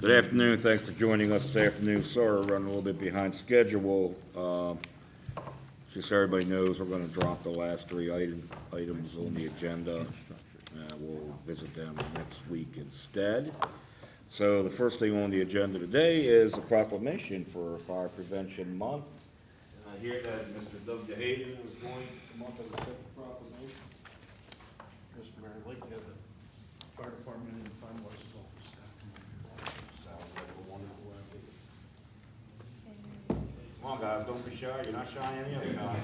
Good afternoon. Thanks for joining us this afternoon. Sorry, we're running a little bit behind schedule. Just so everybody knows, we're going to drop the last three items on the agenda. We'll visit them next week instead. So the first thing on the agenda today is a proclamation for Fire Prevention Month. And I hear that Mr. Doug DeHaven is going to come up with a second proclamation. Mr. Mayor, I'd like to have the fire department and the fire marshal's office staff come up. Sounds like a wonderful idea. Come on, guys, don't be shy. You're not shy any other time.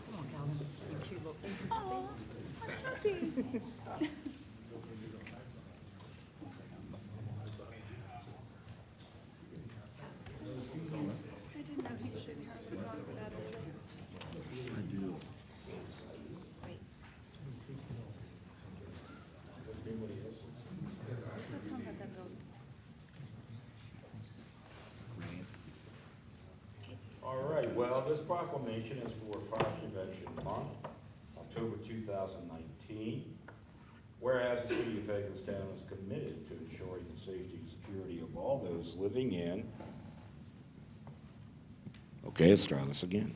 Come on, Calvin. You cute little things. Oh, I'm happy. I didn't know he was in here. I would have gone Saturday. I do. Wait. We're still talking about that building. All right, well, this proclamation is for Fire Prevention Month, October 2019. Whereas the city of Hagerstown is committed to ensuring the safety and security of all those living in. Okay, let's try this again.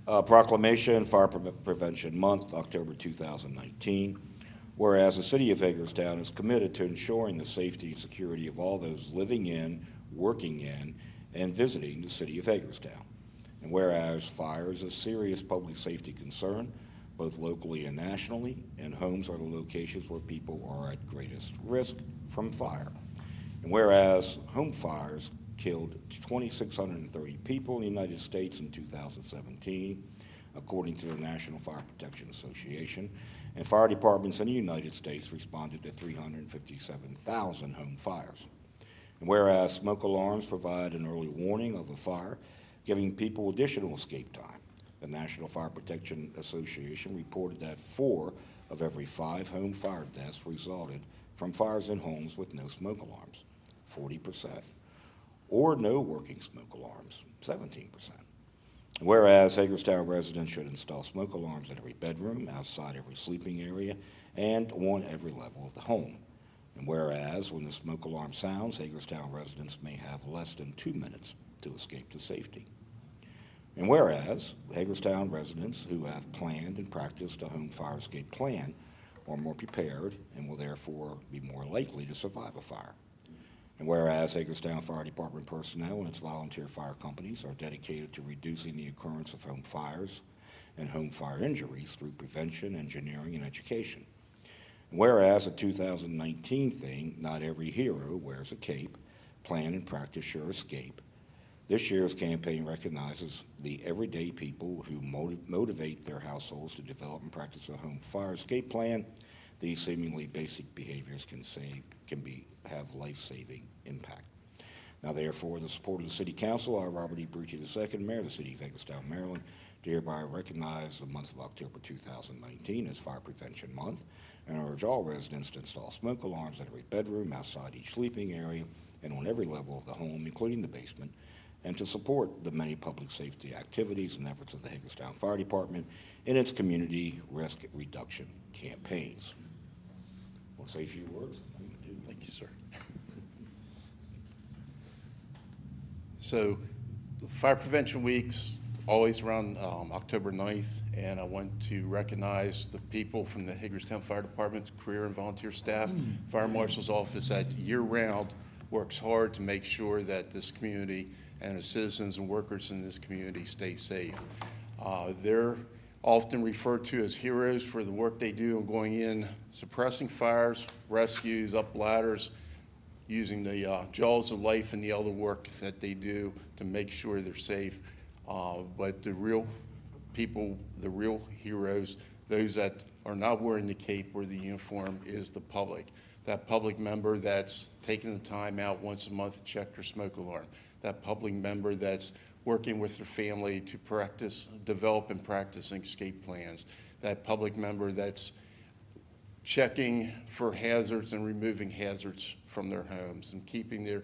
Proclamation, Fire Prevention Month, October 2019. Whereas the city of Hagerstown is committed to ensuring the safety and security of all those living in, working in, and visiting the city of Hagerstown. And whereas fire is a serious public safety concern, both locally and nationally, and homes are the locations where people are at greatest risk from fire. And whereas home fires killed 2,630 people in the United States in 2017, according to the National Fire Protection Association, and fire departments in the United States responded to 357,000 home fires. And whereas smoke alarms provide an early warning of a fire, giving people additional escape time, the National Fire Protection Association reported that 4 of every 5 home fire deaths resulted from fires in homes with no smoke alarms, 40%, or no working smoke alarms, 17%. Whereas Hagerstown residents should install smoke alarms in every bedroom, outside every sleeping area, and on every level of the home. And whereas when the smoke alarm sounds, Hagerstown residents may have less than 2 minutes to escape to safety. And whereas Hagerstown residents who have planned and practiced a home fire escape plan are more prepared and will therefore be more likely to survive a fire. And whereas Hagerstown Fire Department personnel and its volunteer fire companies are dedicated to reducing the occurrence of home fires and home fire injuries through prevention, engineering, and education. And whereas a 2019 theme, Not Every Hero Wears a Cape, Plan and Practice Your Escape, this year's campaign recognizes the everyday people who motivate their households to develop and practice a home fire escape plan. These seemingly basic behaviors can have life-saving impact. Now, therefore, the support of the City Council, I, Robert E. Brucci II, Mayor of the City of Hagerstown, Maryland, do hereby recognize the month of October 2019 as Fire Prevention Month, and urge all residents to install smoke alarms in every bedroom, outside each sleeping area, and on every level of the home, including the basement, and to support the many public safety activities and efforts of the Hagerstown Fire Department in its community risk reduction campaigns. Want to say a few words? Thank you, sir. So, the Fire Prevention Week's always around October 9th, and I want to recognize the people from the Hagerstown Fire Department's career and volunteer staff, Fire Marshal's office that year-round works hard to make sure that this community and the citizens and workers in this community stay safe. They're often referred to as heroes for the work they do on going in, suppressing fires, rescues, up ladders, using the jaws of life and the other work that they do to make sure they're safe. But the real people, the real heroes, those that are not wearing the cape or the uniform, is the public. That public member that's taking the time out once a month to check their smoke alarm. That public member that's working with their family to practice, develop and practice escape plans. That public member that's checking for hazards and removing hazards from their homes and keeping their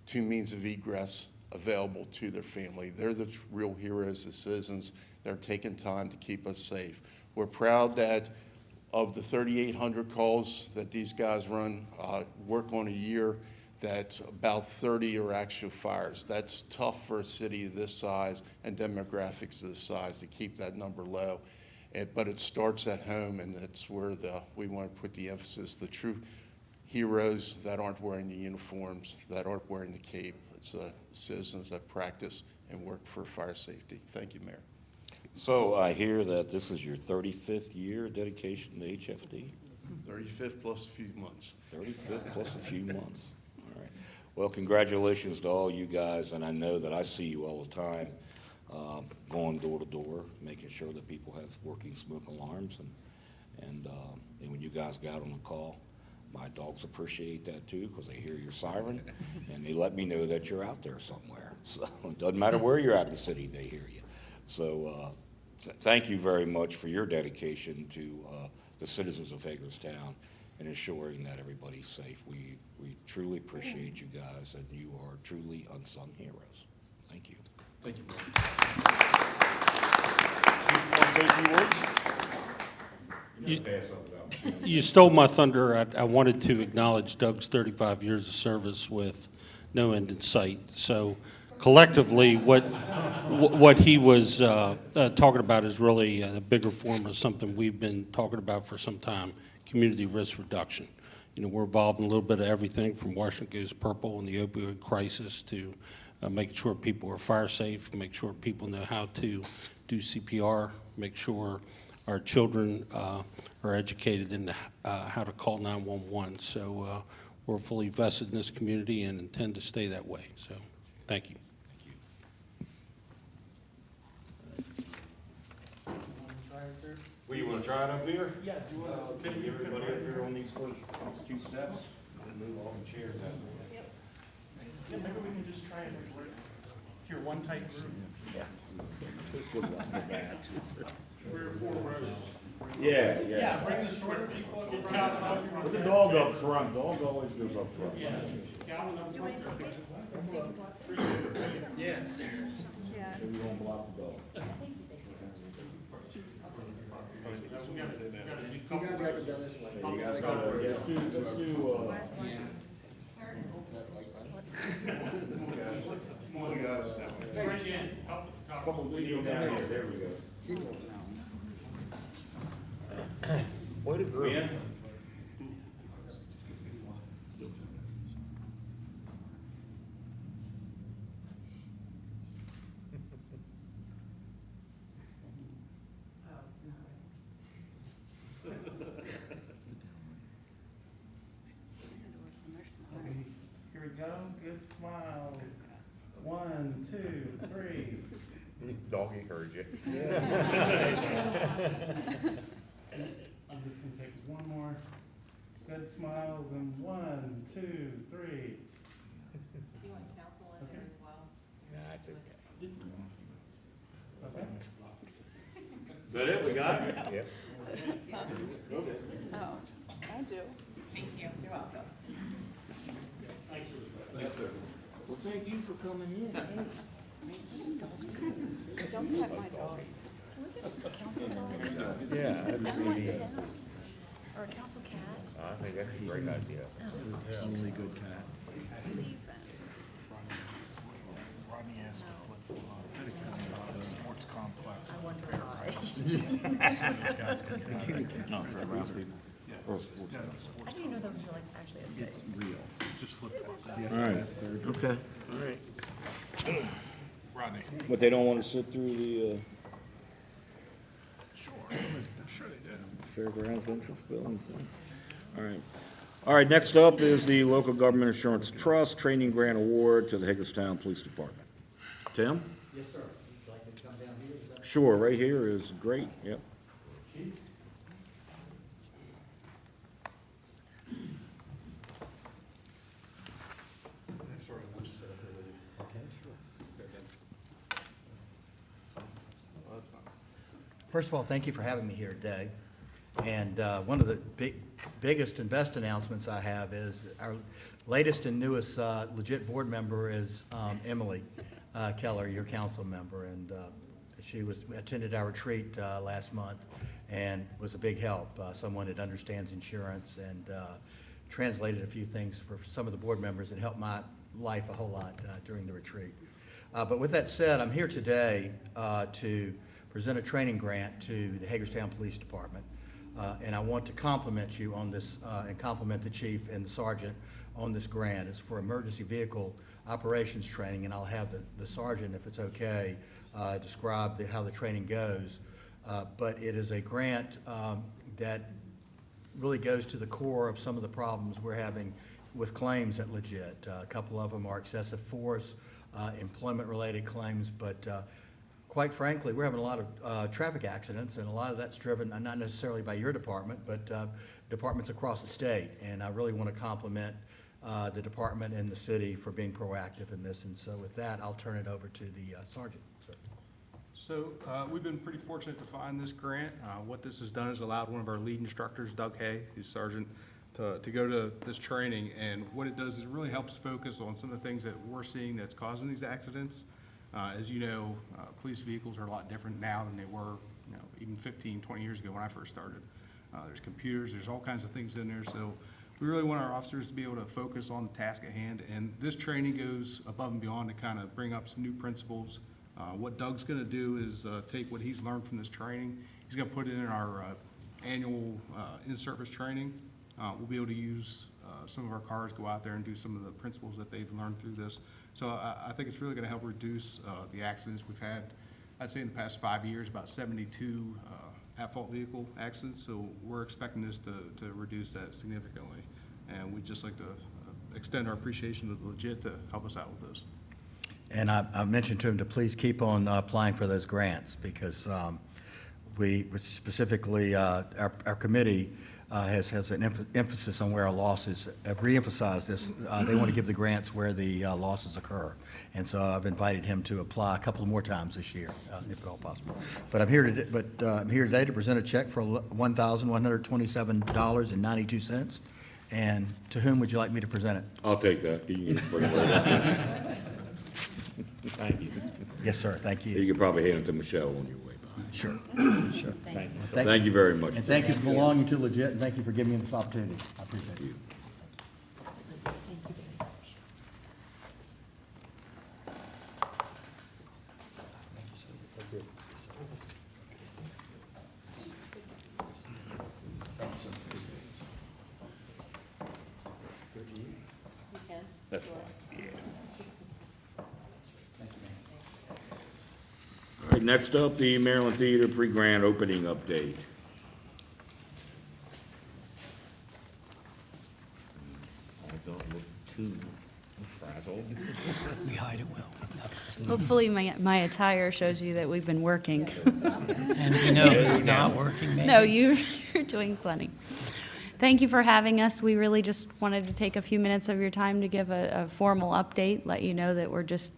2 means of egress available to their family. They're the real heroes, the citizens that are taking time to keep us safe. We're proud that of the 3,800 calls that these guys run, work on a year, that about 30 are actual fires. That's tough for a city this size and demographics this size to keep that number low. But it starts at home, and that's where we want to put the emphasis. The true heroes that aren't wearing the uniforms, that aren't wearing the cape, it's citizens that practice and work for fire safety. Thank you, Mayor. So I hear that this is your 35th year dedication to HFD? 35th plus a few months. 35th plus a few months. All right. Well, congratulations to all you guys, and I know that I see you all the time, going door to door, making sure that people have working smoke alarms, and when you guys got on the call, my dogs appreciate that too, because they hear your siren, and they let me know that you're out there somewhere. So it doesn't matter where you're at in the city, they hear you. So thank you very much for your dedication to the citizens of Hagerstown and ensuring that everybody's safe. We truly appreciate you guys, and you are truly unsung heroes. Thank you. Thank you, Mayor. Chief, you want to say a few words? You stole my thunder. I wanted to acknowledge Doug's 35 years of service with no end in sight. So collectively, what he was talking about is really a bigger form of something we've been talking about for some time, community risk reduction. You know, we're involved in a little bit of everything from Washington Goes Purple and the opioid crisis to making sure people are fire safe, make sure people know how to do CPR, make sure our children are educated in how to call 911. So we're fully vested in this community and intend to stay that way. So thank you. Well, you want to try it up here? Yeah. Can everybody up here on these two steps? We'll move all the chairs out. Yeah, maybe we can just try it here, one tight group. Yeah. 3 or 4 rows. Yeah. Yeah, bring the shorter people up front. Put the dog up front. Dog always goes up front. Yeah, Calvin up front. Yes. So you won't block the dog. We gotta do couple rows. Let's do, Come on, guys. Bring in, help the photographer. couple video down here. There we go. Way to grow. Here we go, good smiles. 1, 2, 3. Doggy heard you. I'm just gonna take one more. Good smiles and 1, 2, 3. You want council in there as well? Nah, it's okay. Okay. Is that it? We got it? Yep. Oh, I do. Thank you. You're welcome. Thanks for the Well, thank you for coming in. Don't pet my dog. Can we get a council dog? Yeah, I haven't seen any. Or a council cat? I think that's a great idea. Only good cat. Rodney asked to flip sports complex. I wonder why. Guys can get out. No, for around people. Yeah, sports I didn't know there was like actually a big. It's real. just flip that. All right. Okay. All right. Rodney. But they don't want to sit through the Sure. Sure they did. fairgrounds entrance building? All right. All right, next up is the Local Government Insurance Trust Training Grant Award to the Hagerstown Police Department. Tim? Yes, sir. Would you like me to come down here? Is that? Sure, right here is great, yep. Sorry, I want you to sit up here with you. Okay, sure. First of all, thank you for having me here today. And one of the biggest and best announcements I have is our latest and newest legit board member is Emily Keller, your council member. And she attended our retreat last month. and was a big help. Someone that understands insurance and translated a few things for some of the board members and helped my life a whole lot during the retreat. But with that said, I'm here today to present a training grant to the Hagerstown Police Department. And I want to compliment you on this and compliment the chief and the sergeant on this grant. It's for emergency vehicle operations training, and I'll have the sergeant, if it's okay, describe how the training goes. But it is a grant that really goes to the core of some of the problems we're having with claims at Legit. A couple of them are excessive force, employment-related claims, but quite frankly, we're having a lot of traffic accidents, and a lot of that's driven not necessarily by your department, but departments across the state. And I really want to compliment the department and the city for being proactive in this. And so with that, I'll turn it over to the sergeant. So we've been pretty fortunate to find this grant. What this has done is allowed one of our lead instructors, Doug Hay, who's sergeant, to go to this training. And what it does is it really helps focus on some of the things that we're seeing that's causing these accidents. As you know, police vehicles are a lot different now than they were, even 15, 20 years ago when I first started. There's computers, there's all kinds of things in there. So we really want our officers to be able to focus on the task at hand. And this training goes above and beyond to kind of bring up some new principles. What Doug's going to do is take what he's learned from this training. He's going to put it in our annual in-service training. We'll be able to use some of our cars, go out there and do some of the principles that they've learned through this. So I think it's really going to help reduce the accidents we've had. I'd say in the past 5 years, about 72 at-fault vehicle accidents. So we're expecting this to reduce that significantly. And we'd just like to extend our appreciation to Legit to help us out with this. And I mentioned to him to please keep on applying for those grants, because we specifically, our committee has an emphasis on where our losses, have re-emphasized this. They want to give the grants where the losses occur. And so I've invited him to apply a couple more times this year, if at all possible. But I'm here today to present a check for $1,127.92. And to whom would you like me to present it? I'll take that. You can just bring it right up. Thank you. Yes, sir, thank you. You can probably hand it to Michelle on your way by. Sure, sure. Thank you. Thank you very much. And thank you for belonging to Legit, and thank you for giving me this opportunity. I appreciate it. That's fine, yeah. All right, next up, the Maryland Theater pre-grant opening update. I don't look too frazzled. We hide it well. Hopefully my attire shows you that we've been working. And we know it's not working, maybe. No, you're doing plenty. Thank you for having us. We really just wanted to take a few minutes of your time to give a formal update, let you know that we're just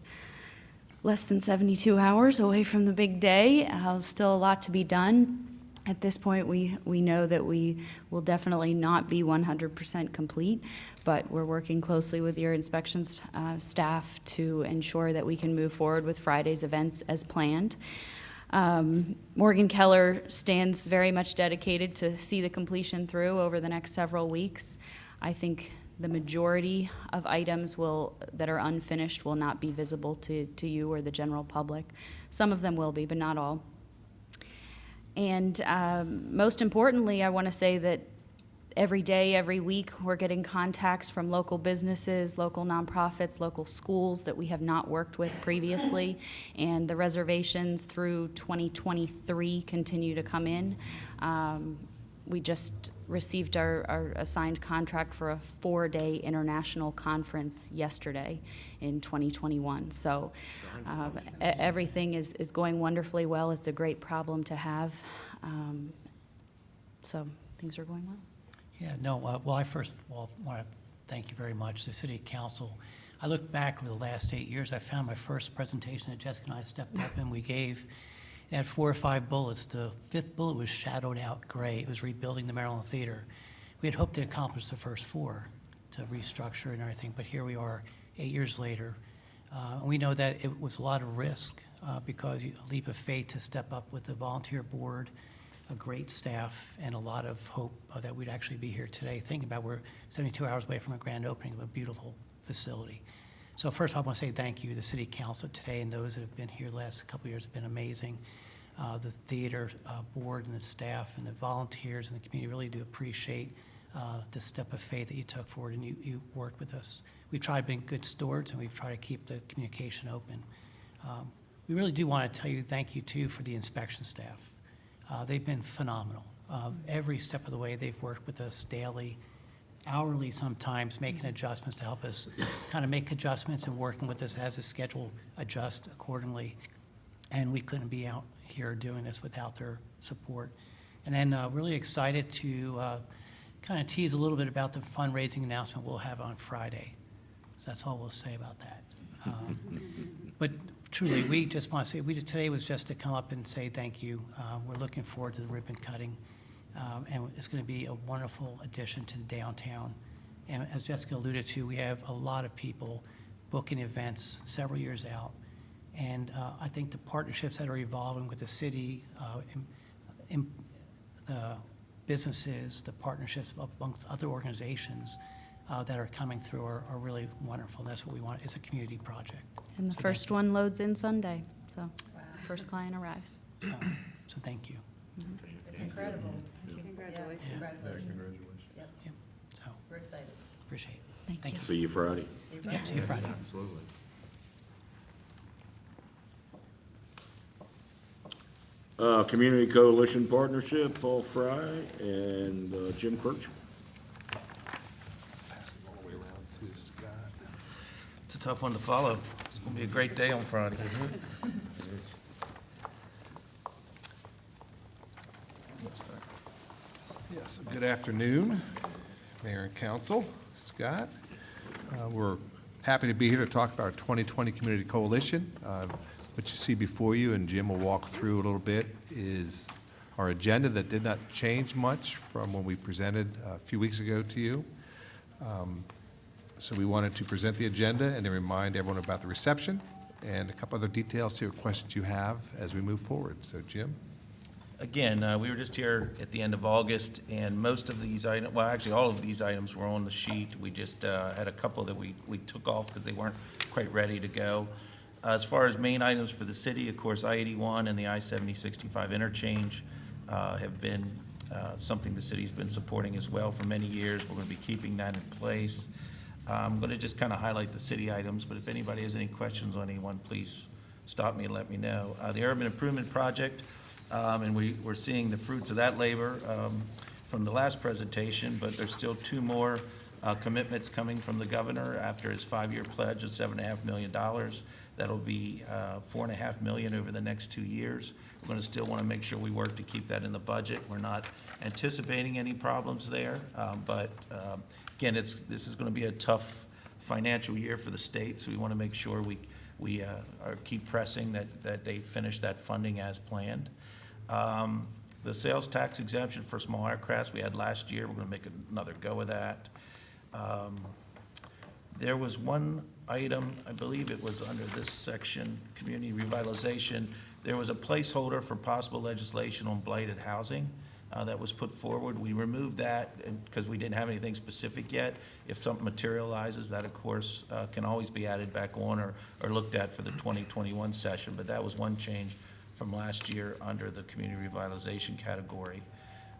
less than 72 hours away from the big day. Still a lot to be done. At this point, we know that we will definitely not be 100% complete, but we're working closely with your inspections staff to ensure that we can move forward with Friday's events as planned. Morgan Keller stands very much dedicated to see the completion through over the next several weeks. I think the majority of items that are unfinished will not be visible to you or the general public. Some of them will be, but not all. And most importantly, I want to say that every day, every week, we're getting contacts from local businesses, local nonprofits, local schools that we have not worked with previously, and the reservations through 2023 continue to come in. We just received our assigned contract for a 4-day international conference yesterday in 2021. So everything is going wonderfully well. It's a great problem to have. So things are going well. Yeah, no, well, I first of all want to thank you very much, the City Council. I look back over the last 8 years, I found my first presentation that Jessica and I stepped up and we gave. It had 4 or 5 bullets. The 5th bullet was shadowed out gray. It was rebuilding the Maryland Theater. We had hoped to accomplish the first 4 to restructure and everything, but here we are 8 years later. We know that it was a lot of risk because a leap of faith to step up with the volunteer board, a great staff, and a lot of hope that we'd actually be here today, thinking about we're 72 hours away from a grand opening of a beautiful facility. So first, I want to say thank you to the city council today, and those that have been here the last couple of years have been amazing. The theater board and the staff and the volunteers and the community really do appreciate the step of faith that you took forward, and you worked with us. We've tried being good stewards, and we've tried to keep the communication open. We really do want to tell you thank you, too, for the inspection staff. They've been phenomenal. Every step of the way, they've worked with us daily, hourly sometimes, making adjustments to help us kind of make adjustments and working with us as the schedule adjusts accordingly. And we couldn't be out here doing this without their support. And then really excited to kind of tease a little bit about the fundraising announcement we'll have on Friday. So that's all we'll say about that. But truly, we just want to say, today was just to come up and say thank you. We're looking forward to the ribbon cutting, and it's going to be a wonderful addition to the downtown. And as Jessica alluded to, we have a lot of people booking events several years out. And I think the partnerships that are evolving with the city, the businesses, the partnerships amongst other organizations that are coming through are really wonderful. That's what we want. It's a community project. And the So first thank you. one loads in Sunday, so first client arrives. So thank you. It's incredible. Congratulations. Yeah. Congratulations. Yep, Yep. So we're excited. appreciate it. Thank you. See you Friday. See you Yeah, Friday. see you Friday. Absolutely. Community Coalition Partnership, Paul Fry and Jim Kirch. Pass it all the way around to Scott. It's a tough one to follow. It's going to be a great day on Friday. Yes, good afternoon, Mayor and Council, Scott. We're happy to be here to talk about our 2020 Community Coalition. What you see before you, and Jim will walk through a little bit, is our agenda that did not change much from when we presented a few weeks ago to you. So we wanted to present the agenda and then remind everyone about the reception and a couple other details to your questions you have as we move forward. So Jim? Again, we were just here at the end of August, and most of these items, well, actually, all of these items were on the sheet. We just had a couple that we took off because they weren't quite ready to go. As far as main items for the city, of course, I-81 and the I-70-65 interchange have been something the city's been supporting as well for many years. We're going to be keeping that in place. I'm going to just kind of highlight the city items, but if anybody has any questions on any one, please stop me and let me know. The Urban Improvement Project, and we're seeing the fruits of that labor from the last presentation, but there's still two more commitments coming from the governor after his 5-year pledge of $7.5 million. That'll be $4.5 million over the next 2 years. We're going to still want to make sure we work to keep that in the budget. We're not anticipating any problems there, but again, this is going to be a tough financial year for the state, so we want to make sure we keep pressing that they finish that funding as planned. The sales tax exemption for small aircrafts we had last year, we're going to make another go of that. There was one item, I believe it was under this section, community revitalization. There was a placeholder for possible legislation on blighted housing that was put forward. We removed that because we didn't have anything specific yet. If something materializes, that of course can always be added back on or looked at for the 2021 session. But that was one change from last year under the community revitalization category.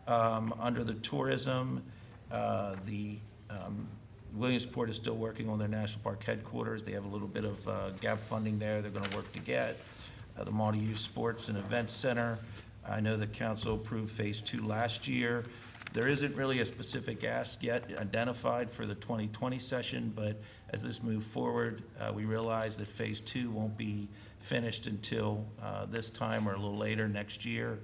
Under the tourism, Williamsport is still working on their national park headquarters. They have a little bit of gap funding there they're going to work to get. The multi-use sports and events center, I know the council approved phase 2 last year. There isn't really a specific ask yet identified for the 2020 session, but as this moves forward, we realize that phase 2 won't be finished until this time or a little later next year.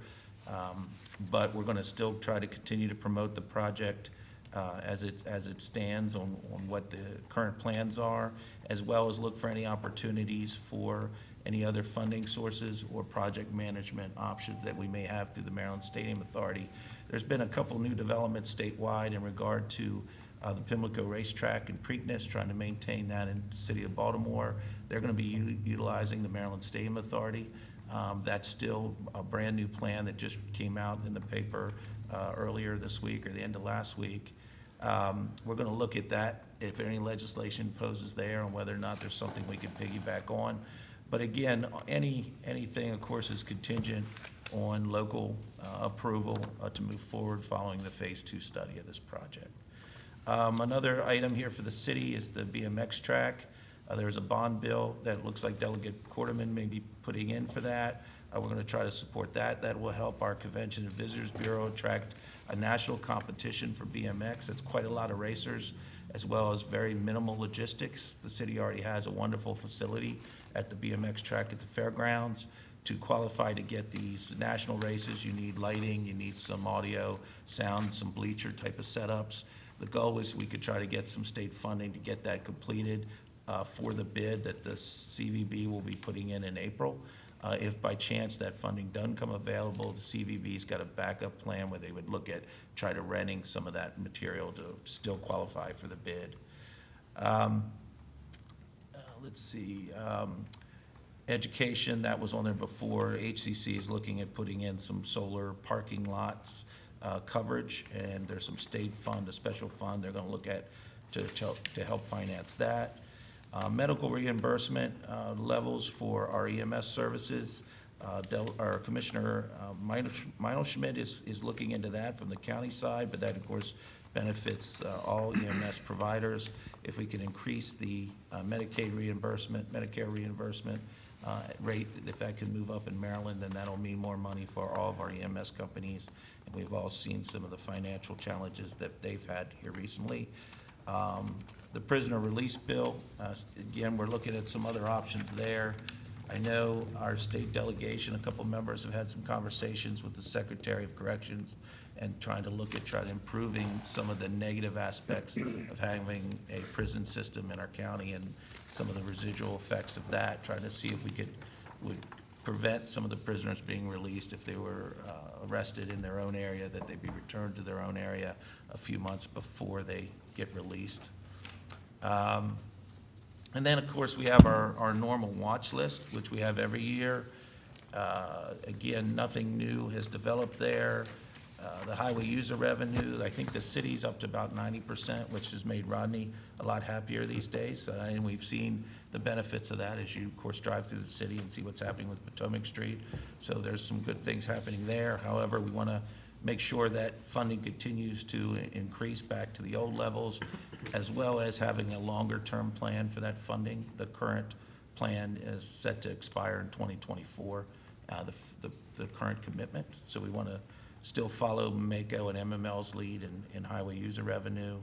But we're going to still try to continue to promote the project as it stands on what the current plans are, as well as look for any opportunities for any other funding sources or project management options that we may have through the Maryland Stadium Authority. There's been a couple new developments statewide in regard to the Pimlico Racetrack in Preakness, trying to maintain that in the city of Baltimore. They're going to be utilizing the Maryland Stadium Authority. That's still a brand-new plan that just came out in the paper earlier this week or the end of last week. We're going to look at that, if any legislation poses there, and whether or not there's something we can piggyback on. But again, anything, of course, is contingent on local approval to move forward following the Phase 2 study of this project. Another item here for the city is the BMX track. There's a bond bill that looks like Delegate Quarterman may be putting in for that. We're going to try to support that. That will help our Convention and Visitors Bureau attract a national competition for BMX. That's quite a lot of racers, as well as very minimal logistics. The city already has a wonderful facility at the BMX track at the fairgrounds. To qualify to get these national races, you need lighting, you need some audio, sound, some bleacher type of setups. The goal is we could try to get some state funding to get that completed for the bid that the CVB will be putting in April. If by chance that funding doesn't come available, the CVB's got a backup plan where they would look at try to renting some of that material to still qualify for the bid. Let's see. Education, that was on there before. HCC is looking at putting in some solar parking lots coverage, and there's some state fund, a special fund they're going to look at to help finance that. Medical reimbursement levels for our EMS services. Our Commissioner Meinelschmidt is looking into that from the county side, but that, of course, benefits all EMS providers. If we can increase the Medicare reimbursement rate, if that can move up in Maryland, then that'll mean more money for all of our EMS companies. And we've all seen some of the financial challenges that they've had here recently. The prisoner release bill, again, we're looking at some other options there. I know our state delegation, a couple members have had some conversations with the Secretary of Corrections and trying to look at improving some of the negative aspects of having a prison system in our county and some of the residual effects of that, trying to see if we would prevent some of the prisoners being released if they were arrested in their own area, that they be returned to their own area a few months before they get released. And then, of course, we have our normal watch list, which we have every year. Again, nothing new has developed there. The highway user revenue, I think the city's up to about 90%, which has made Rodney a lot happier these days. And we've seen the benefits of that as you, of course, drive through the city and see what's happening with Potomac Street. So there's some good things happening there. However, we want to make sure that funding continues to increase back to the old levels, as well as having a longer-term plan for that funding. The current plan is set to expire in 2024, the current commitment. So we want to still follow MACO and MML's lead in highway user revenue.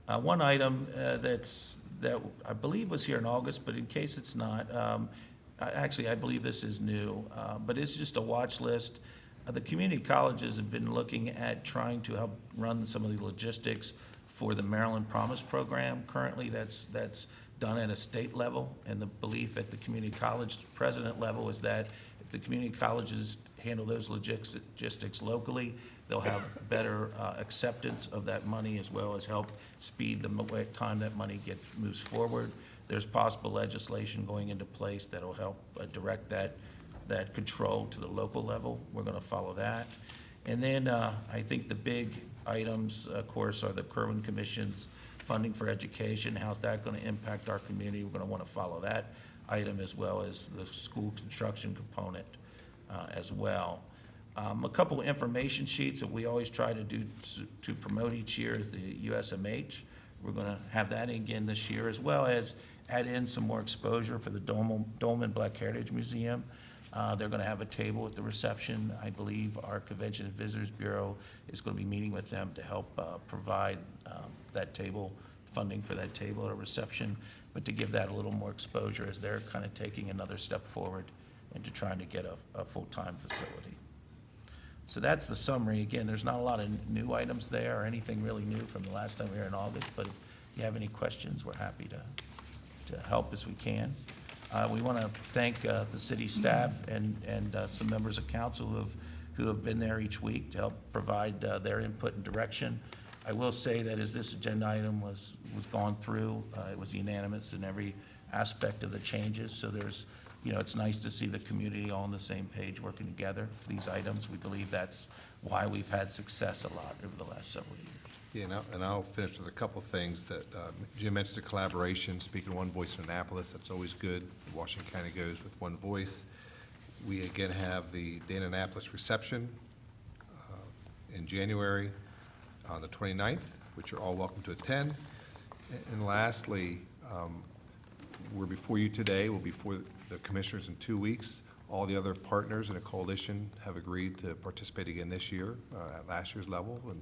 One item that I believe was here in August, but in case it's not, actually, I believe this is new, but it's just a watch list. The community colleges have been looking at trying to help run some of the logistics for the Maryland Promise Program. Currently, that's done at a state level, and the belief at the community college president level is that if the community colleges handle those logistics locally, they'll have better acceptance of that money, as well as help speed the time that money moves forward. There's possible legislation going into place that'll help direct that control to the local level. We're going to follow that. And then I think the big items, of course, are the Kerwin Commission's funding for education. How's that going to impact our community? We're going to want to follow that item, as well as the school construction component as well. A couple of information sheets that we always try to do to promote each year is the USMH. We're going to have that again this year, as well as add in some more exposure for the Dolman Black Heritage Museum. They're going to have a table at the reception. I believe our Convention and Visitors Bureau is going to be meeting with them to help provide that table, funding for that table at a reception, but to give that a little more exposure as they're kind of taking another step forward into trying to get a full-time facility. So that's the summary. Again, there's not a lot of new items there or anything really new from the last time we were in August, but if you have any questions, we're happy to help as we can. We want to thank the city staff and some members of council who have been there each week to help provide their input and direction. I will say that as this agenda item was gone through, it was unanimous in every aspect of the changes, so there's you know, it's nice to see the community all on the same page working together for these items. We believe that's why we've had success a lot over the last several years. Yeah, and I'll finish with a couple of things that Jim mentioned, the collaboration, speaking one voice in Annapolis, that's always good. Washington County goes with one voice. We again have the Day in Annapolis reception in January on the 29th, which you're all welcome to attend. And lastly, we're before you today, we'll be before the commissioners in 2 weeks. All the other partners in a coalition have agreed to participate again this year at last year's level. And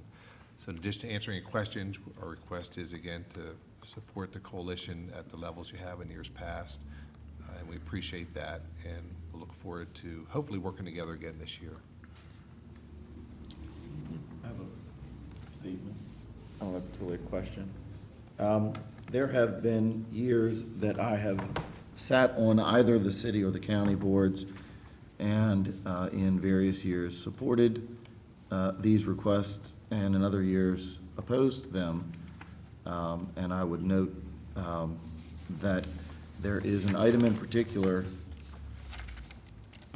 so in addition to answering your questions, our request is again to support the coalition at the levels you have in years past. And we appreciate that, and we'll look forward to hopefully working together again this year. I have a statement. I don't know if it's really a question. There have been years that I have sat on either the city or the county boards, and in various years supported these requests, and in other years opposed them. And I would note that there is an item in particular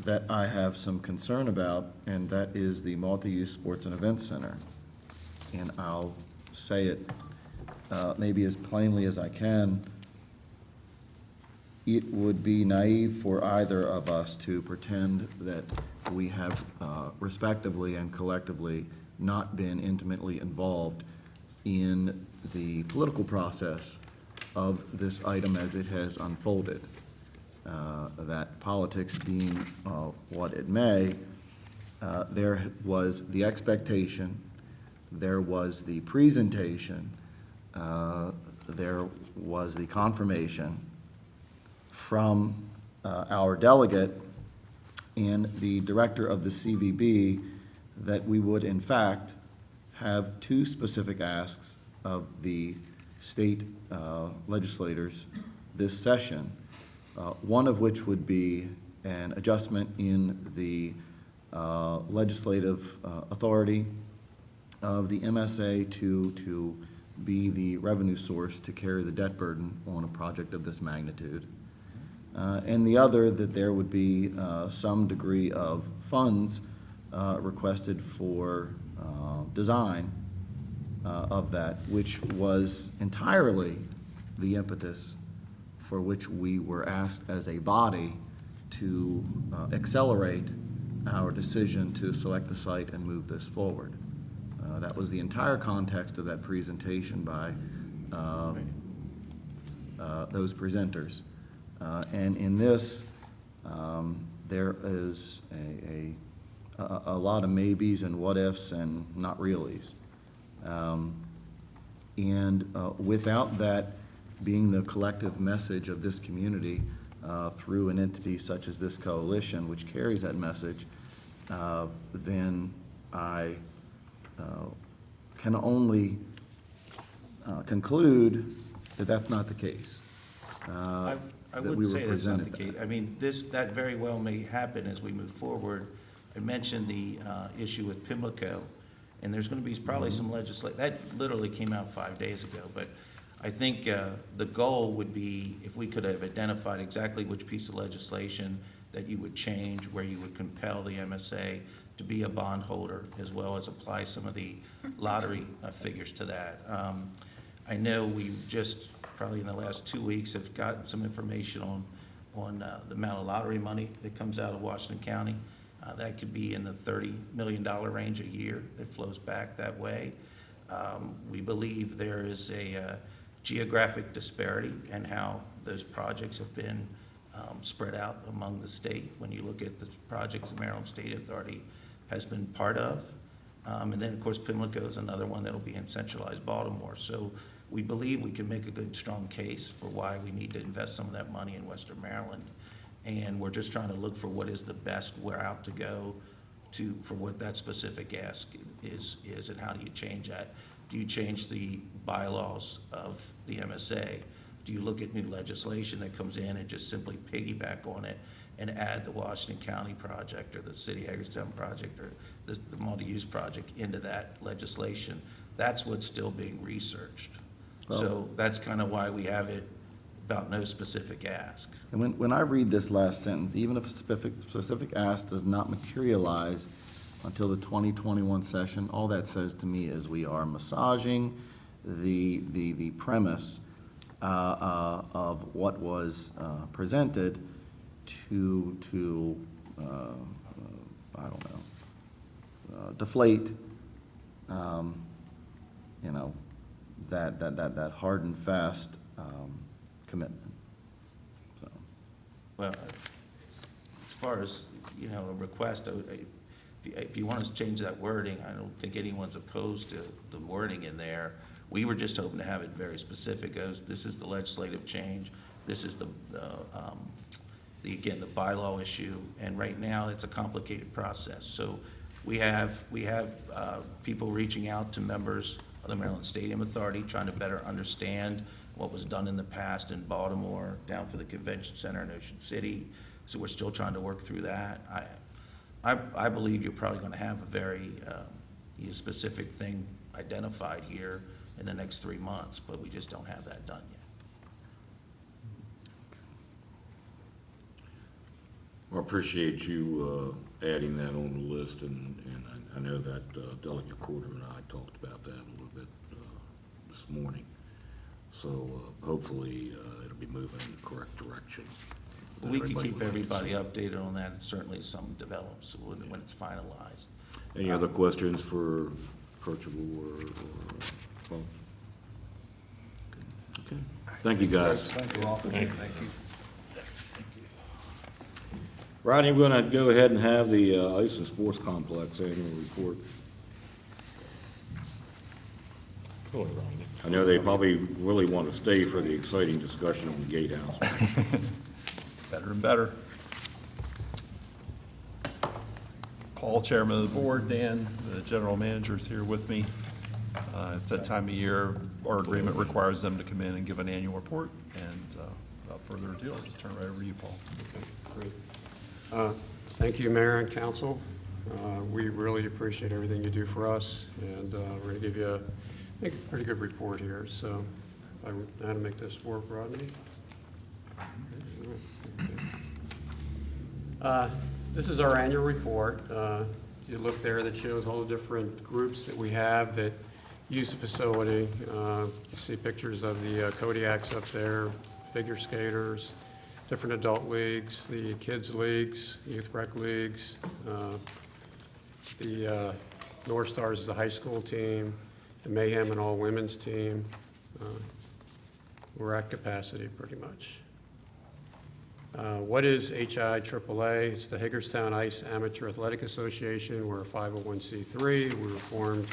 that I have some concern about, and that is the multi-use sports and events center. And I'll say it maybe as plainly as I can. It would be naive for either of us to pretend that we have respectively and collectively not been intimately involved in the political process of this item as it has unfolded. That politics being what it may, there was the expectation, there was the presentation, there was the confirmation from our delegate and the director of the CVB that we would in fact have two specific asks of the state legislators this session, one of which would be an adjustment in the legislative authority of the MSA to be the revenue source to carry the debt burden on a project of this magnitude. And the other, that there would be some degree of funds requested for design of that, which was entirely the impetus for which we were asked as a body to accelerate our decision to select the site and move this forward. That was the entire context of that presentation by those presenters. And in this, there is a lot of maybes and what-ifs and not reallys. And without that being the collective message of this community through an entity such as this coalition, which carries that message, then I can only conclude that that's not the case. I that would we were say that's not the presented case. I mean, that very well may happen as we move forward. I mentioned the issue with Pimlico, and there's going to be probably some legislation. That literally came out 5 days ago, but I think the goal would be if we could have identified exactly which piece of legislation that you would change, where you would compel the MSA to be a bondholder, as well as apply some of the lottery figures to that. I know we just, probably in the last 2 weeks, have gotten some information on the amount of lottery money that comes out of Washington County. That could be in the $30 million range a year that flows back that way. We believe there is a geographic disparity in how those projects have been spread out among the state. When you look at the projects the Maryland State Authority has been part of. And then, of course, Pimlico is another one that'll be in centralized Baltimore. So we believe we can make a good, strong case for why we need to invest some of that money in Western Maryland. And we're just trying to look for what is the best route to go for what that specific ask is, and how do you change that? Do you change the bylaws of the MSA? Do you look at new legislation that comes in and just simply piggyback on it and add the Washington County project or the City Hagerstown project or the multi-use project into that legislation? That's what's still being researched. So that's kind of why we have it about no specific ask. And when I read this last sentence, even if a specific ask does not materialize until the 2021 session, all that says to me is we are massaging the premise of what was presented to I don't know, deflate, you know, that hard and fast commitment. So, Well, as far as, you know, a request, if you want us to change that wording, I don't think anyone's opposed to the wording in there. We were just hoping to have it very specific, as this is the legislative change, this is again, the bylaw issue, and right now, it's a complicated process. So we have people reaching out to members of the Maryland Stadium Authority, trying to better understand what was done in the past in Baltimore, down for the Convention Center in Ocean City. So we're still trying to work through that. I believe you're probably going to have a very specific thing identified here in the next 3 months, but we just don't have that done yet. Well, I appreciate you adding that on the list, and I know that Delegate Corder and I talked about that a little bit this morning. So hopefully it'll be moving in the correct direction. We can keep would like to everybody see. updated on that, and certainly something develops when it's finalized. Any other questions for Kirchable or Paul? Okay, thank you, guys. Thank you all. Thank you. Rodney, we're going to go ahead and have the Ice and Sports Complex annual report. I know they probably really want to stay for the exciting discussion on the gatehouse. Better and better. Paul, Chairman of the Board, Dan, the General Manager's here with me. It's that time of year, our agreement requires them to come in and give an annual report, and without further ado, I'll just turn it right over to you, Paul. Great. Thank you, Mayor and Council. We really appreciate everything you do for us, and we're going to give you, I think, a pretty good report here. So if I know how to make this work, Rodney. This is our annual report. You look there, that shows all the different groups that we have that use the facility. You see pictures of the Kodiaks up there, figure skaters, different adult leagues, the kids leagues, youth rec leagues. The North Stars is the high school team, the Mayhem and all women's team. We're at capacity pretty much. What is HI AAA? It's the Hagerstown Ice Amateur Athletic Association. We're a 501c3. We were formed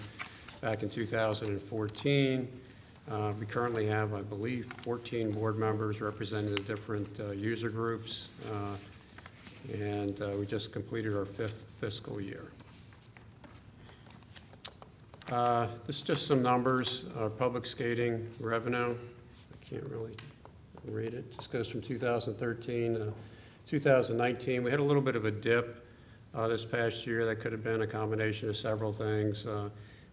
back in 2014. We currently have, I believe, 14 board members representing the different user groups, and we just completed our 5th fiscal year. This is just some numbers. Public skating revenue, I can't really read it. Just goes from 2013 to 2019. We had a little bit of a dip this past year. That could have been a combination of several things.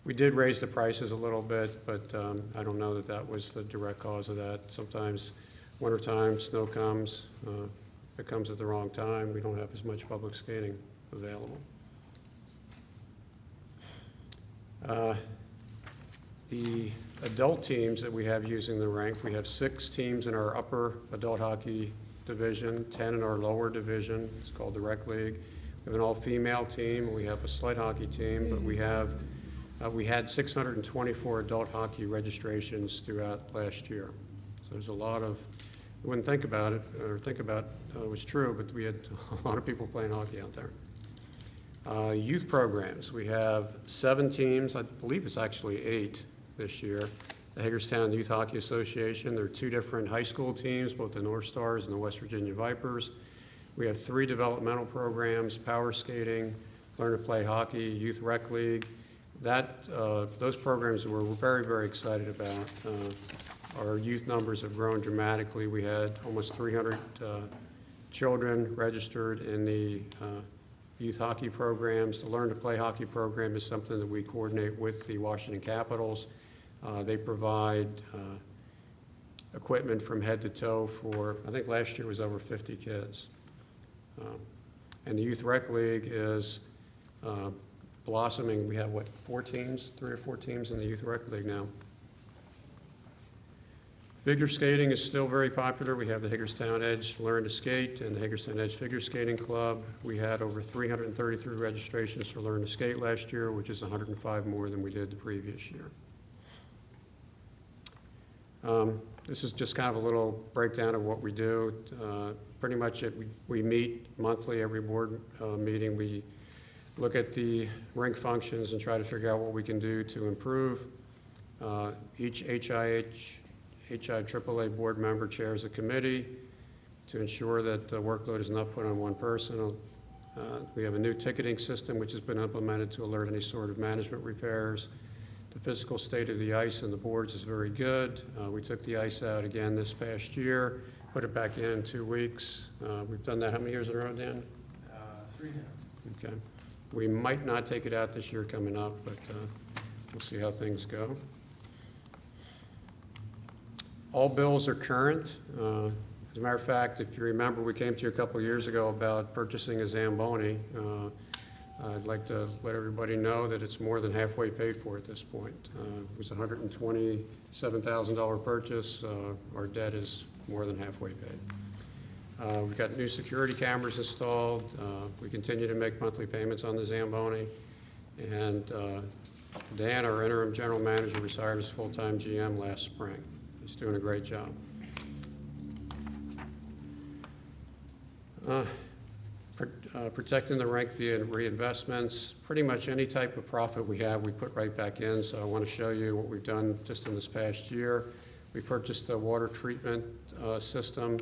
We did raise the prices a little bit, but I don't know that that was the direct cause of that. Sometimes wintertime, snow comes. If it comes at the wrong time, we don't have as much public skating available. The adult teams that we have using the rink, we have 6 teams in our upper adult hockey division, 10 in our lower division. It's called the Rec League. We have an all-female team, and we have a sled hockey team, but we had 624 adult hockey registrations throughout last year. So there's a lot of, you wouldn't think about it, or think about it was true, but we had a lot of people playing hockey out there. Youth programs, we have 7 teams, I believe it's actually 8 this year. The Hagerstown Youth Hockey Association, there are 2 different high school teams, both the North Stars and the West Virginia Vipers. We have 3 developmental programs, power skating, learn to play hockey, youth rec league. Those programs we're very, very excited about. Our youth numbers have grown dramatically. We had almost 300 children registered in the youth hockey programs. The Learn to Play hockey program is something that we coordinate with the Washington Capitals. They provide equipment from head to toe for, I think last year was over 50 kids. And the Youth Rec League is blossoming. We have, what, 4 teams, 3 or 4 teams in the Youth Rec League now. Figure skating is still very popular. We have the Hagerstown Edge Learn to Skate and the Hagerstown Edge Figure Skating Club. We had over 333 registrations for Learn to Skate last year, which is 105 more than we did the previous year. This is just kind of a little breakdown of what we do. Pretty much we meet monthly, every board meeting. We look at the rink functions and try to figure out what we can do to improve. Each HIAAA board member chairs a committee to ensure that the workload is not put on one person. We have a new ticketing system which has been implemented to alert any sort of management repairs. The physical state of the ice and the boards is very good. We took the ice out again this past year, put it back in 2 weeks. We've done that how many years in a row, Dan? 3 now. Okay. We might not take it out this year coming up, but we'll see how things go. All bills are current. As a matter of fact, if you remember, we came to you a couple of years ago about purchasing a Zamboni. I'd like to let everybody know that it's more than halfway paid for at this point. It was a $127,000 purchase. Our debt is more than halfway paid. We've got new security cameras installed. We continue to make monthly payments on the Zamboni. And Dan, our interim general manager, retired as full-time GM last spring. He's doing a great job. Protecting the rink via reinvestments. Pretty much any type of profit we have, we put right back in. So I want to show you what we've done just in this past year. We purchased a water treatment system.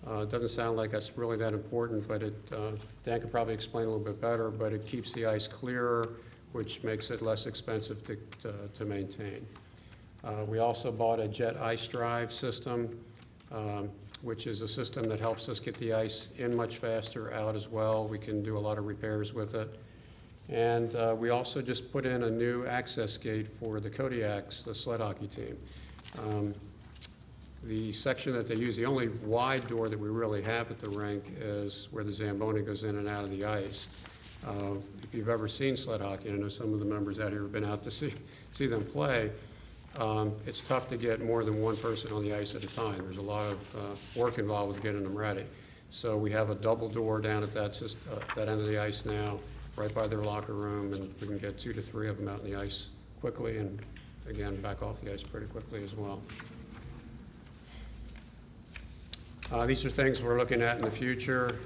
It doesn't sound like that's really that important, but Dan could probably explain a little bit better, but it keeps the ice clearer, which makes it less expensive to maintain. We also bought a jet ice drive system, which is a system that helps us get the ice in much faster, out as well. We can do a lot of repairs with it. And we also just put in a new access gate for the Kodiaks, the sled hockey team. The section that they use, the only wide door that we really have at the rink is where the Zamboni goes in and out of the ice. If you've ever seen sled hockey, and I know some of the members out here have been out to see them play, it's tough to get more than one person on the ice at a time. There's a lot of work involved with getting them ready. So we have a double door down at that end of the ice now, right by their locker room, and we can get 2 to 3 of them out in the ice quickly, and again, back off the ice pretty quickly as well. These are things we're looking at in the future.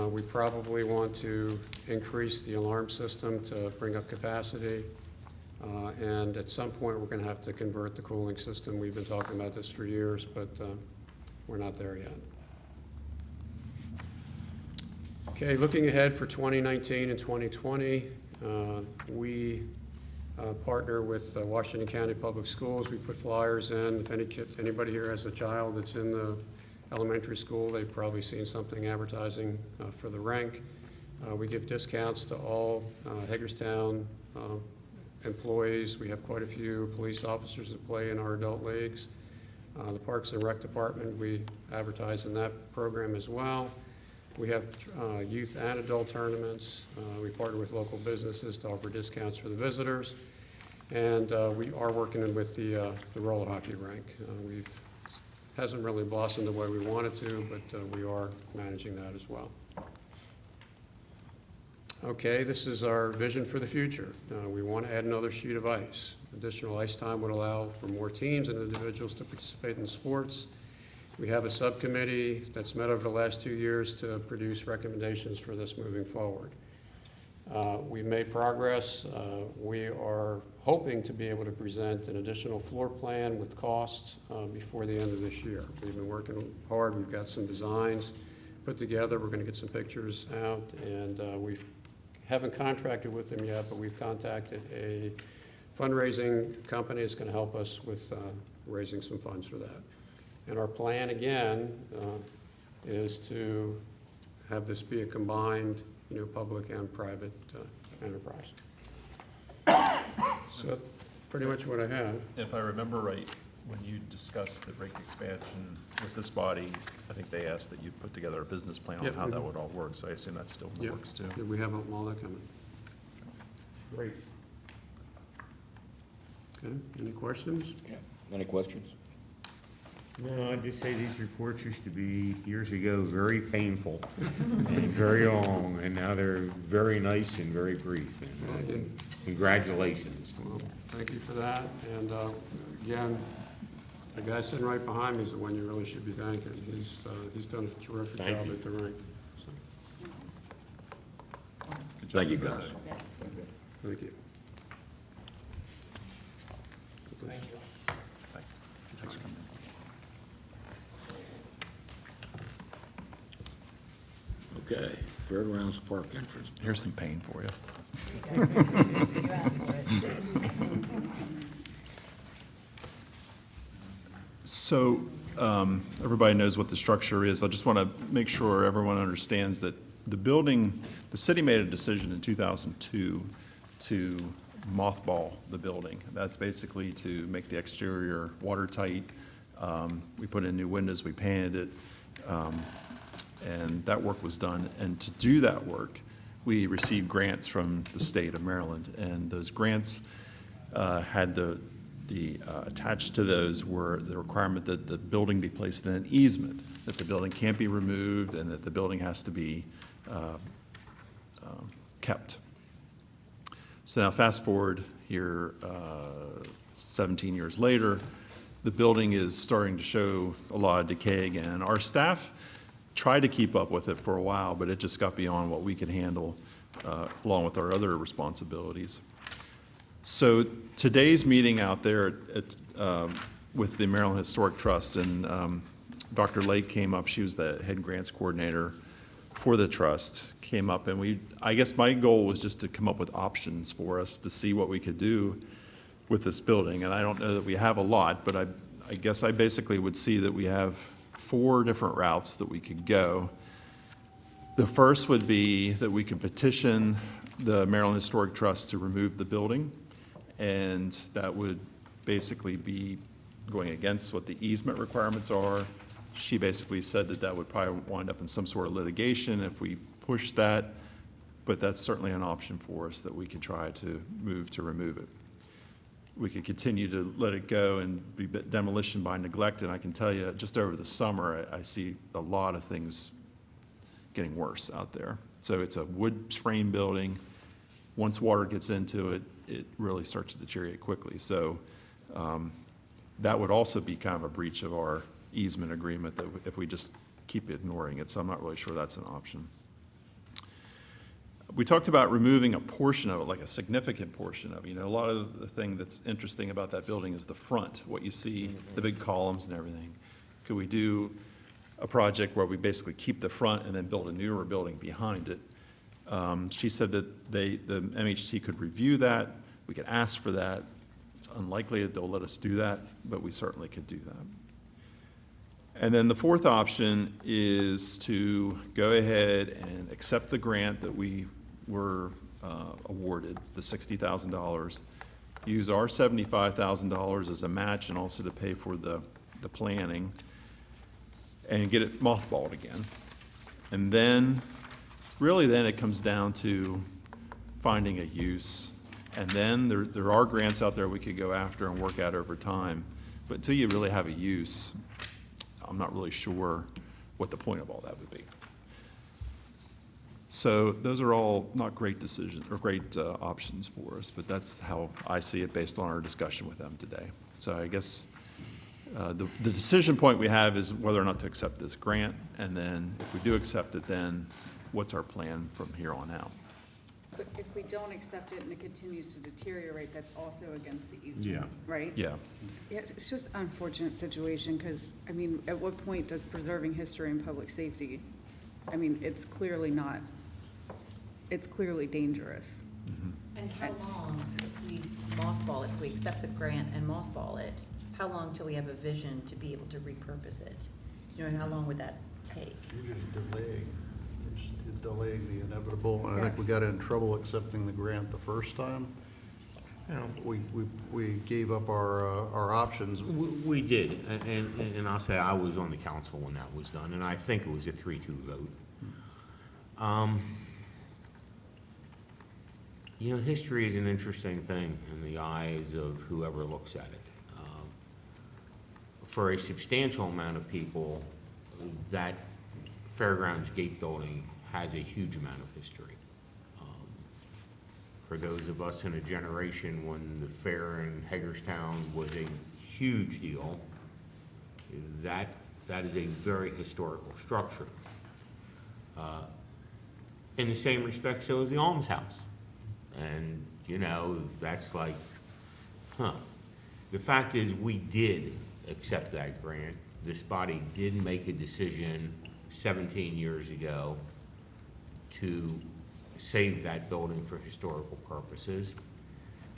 We probably want to increase the alarm system to bring up capacity. And at some point, we're going to have to convert the cooling system. We've been talking about this for years, but we're not there yet. Okay, looking ahead for 2019 and 2020, we partner with Washington County Public Schools. We put flyers in. If anybody here has a child that's in the elementary school, they've probably seen something advertising for the rink. We give discounts to all Hagerstown employees. We have quite a few police officers that play in our adult leagues. The Parks and Rec Department, we advertise in that program as well. We have youth and adult tournaments. We partner with local businesses to offer discounts for the visitors. And we are working with the roller hockey rink. Hasn't really blossomed the way we wanted to, but we are managing that as well. Okay, this is our vision for the future. We want to add another sheet of ice. Additional ice time would allow for more teams and individuals to participate in sports. We have a subcommittee that's met over the last 2 years to produce recommendations for this moving forward. We've made progress. We are hoping to be able to present an additional floor plan with costs before the end of this year. We've been working hard. We've got some designs put together. We're going to get some pictures out, and we haven't contracted with them yet, but we've contacted a fundraising company that's going to help us with raising some funds for that. And our plan, again, is to have this be a combined, public and private enterprise. So that's pretty much what I have. If I remember right, when you discussed the rink expansion with this body, I think they asked that you put together a business plan on Yep, how we that will. would all work, so I assume that's still in the Yeah, works too. yeah, we have all that coming. Great. Okay, any questions? Yeah. Any questions? No, I'd just say these reports used to be, years ago, very painful and very long, and now they're very nice and very brief. And congratulations. Well, thank you for that, and again, the guy sitting right behind me is the one you really should be thanking. He's done a terrific Thank job you. at the rink. So, Thank you, guys. thank you. Thank you. Thanks for coming. Okay, Fairgrounds Park entrance. Here's some pain for you. You asked for it. So, everybody knows what the structure is. I just want to make sure everyone understands that the building, the city made a decision in 2002 to mothball the building. That's basically to make the exterior watertight. We put in new windows, we painted it, and that work was done. And to do that work, we received grants from the state of Maryland, and those grants had attached to those were the requirement that the building be placed in an easement, that the building can't be removed, and that the building has to be kept. So now fast forward here, 17 years later, the building is starting to show a lot of decay again. Our staff tried to keep up with it for a while, but it just got beyond what we could handle, along with our other responsibilities. So today's meeting out there with the Maryland Historic Trust, and Dr. Lake came up, she was the head grants coordinator for the trust, came up, and I guess my goal was just to come up with options for us to see what we could do with this building. And I don't know that we have a lot, but I guess I basically would see that we have 4 different routes that we could go. The first would be that we could petition the Maryland Historic Trust to remove the building, and that would basically be going against what the easement requirements are. She basically said that that would probably wind up in some sort of litigation if we push that, but that's certainly an option for us that we could try to remove it. We could continue to let it go and be demolition by neglect, and I can tell you, just over the summer, I see a lot of things getting worse out there. So it's a wood frame building. Once water gets into it, it really starts to deteriorate quickly. So that would also be kind of a breach of our easement agreement that if we just keep ignoring it. So I'm not really sure that's an option. We talked about removing a portion of it, like a significant portion of it. You know, a lot of the thing that's interesting about that building is the front, what you see, the big columns and everything. Could we do a project where we basically keep the front and then build a newer building behind it? She said that the MHT could review that. We could ask for that. It's unlikely that they'll let us do that, but we certainly could do that. And then the fourth option is to go ahead and accept the grant that we were awarded, the $60,000, use our $75,000 as a match and also to pay for the planning, and get it mothballed again. And then, really then it comes down to finding a use. And then there are grants out there we could go after and work out over time. But until you really have a use, I'm not really sure what the point of all that would be. So those are all not great decisions or great options for us, but that's how I see it based on our discussion with them today. So I guess the decision point we have is whether or not to accept this grant, and then if we do accept it, then what's our plan from here on out? But if we don't accept it and it continues to deteriorate, that's also against the easement, Yeah. right? Yeah. Yeah, it's just an unfortunate situation, because, I mean, at what point does preserving history and public safety, I mean, it's clearly not, it's clearly dangerous. And how long, if we mothball it, if we accept the grant and mothball it, how long till we have a vision to be able to repurpose it? You know, how long would that take? You're just delaying the inevitable, and I think we got in trouble accepting the grant the first time. We gave up our options. We did, and I'll say I was on the council when that was done, and I think it was a 3-2 vote. You know, history is an interesting thing in the eyes of whoever looks at it. For a substantial amount of people, that Fairgrounds Gate building has a huge amount of history. For those of us in a generation when the fair in Hagerstown was a huge deal, that is a very historical structure. In the same respect, so is the almshouse. And, you know, that's like, huh. The fact is, we did accept that grant. This body did make a decision 17 years ago to save that building for historical purposes.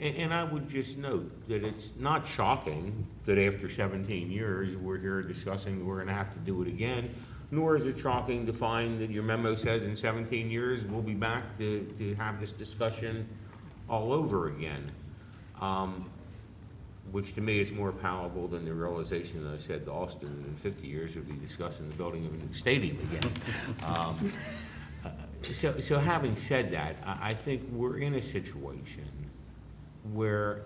And I would just note that it's not shocking that after 17 years, we're here discussing we're gonna have to do it again, nor is it shocking to find that your memo says in 17 years, we'll be back to have this discussion all over again. Which to me is more palatable than the realization that I said to Austin that in 50 years we'll be discussing the building of a new stadium again. So having said that, I think we're in a situation where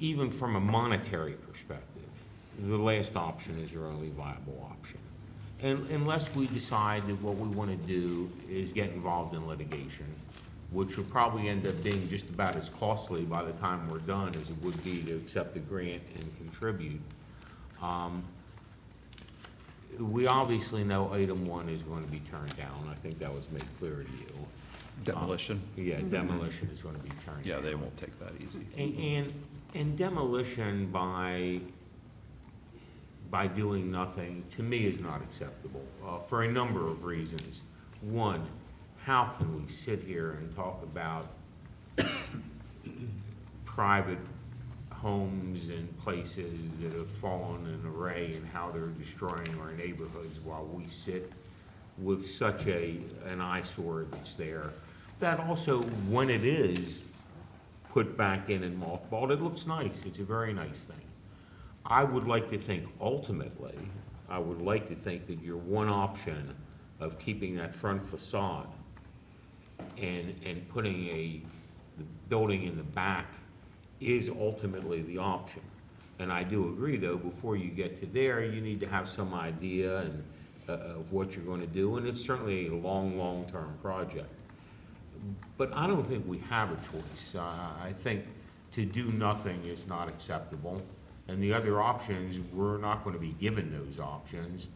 even from a monetary perspective, the last option is your only viable option. And unless we decide that what we want to do is get involved in litigation, which will probably end up being just about as costly by the time we're done as it would be to accept the grant and contribute. We obviously know item 1 is going to be turned down. I think that was made clear to you. Demolition? Yeah, demolition is going to be turned down. Yeah, they won't take that easy. And demolition by doing nothing, to me, is not acceptable, for a number of reasons. One, how can we sit here and talk about private homes and places that have fallen in array and how they're destroying our neighborhoods while we sit with such an eyesore that's there? That also, when it is put back in and mothballed, it looks nice. It's a very nice thing. I would like to think ultimately, I would like to think that your one option of keeping that front facade and putting the building in the back is ultimately the option. And I do agree, though, before you get to there, you need to have some idea of what you're going to do, and it's certainly a long-term project. But I don't think we have a choice. I think to do nothing is not acceptable, and the other options, we're not going to be given those options.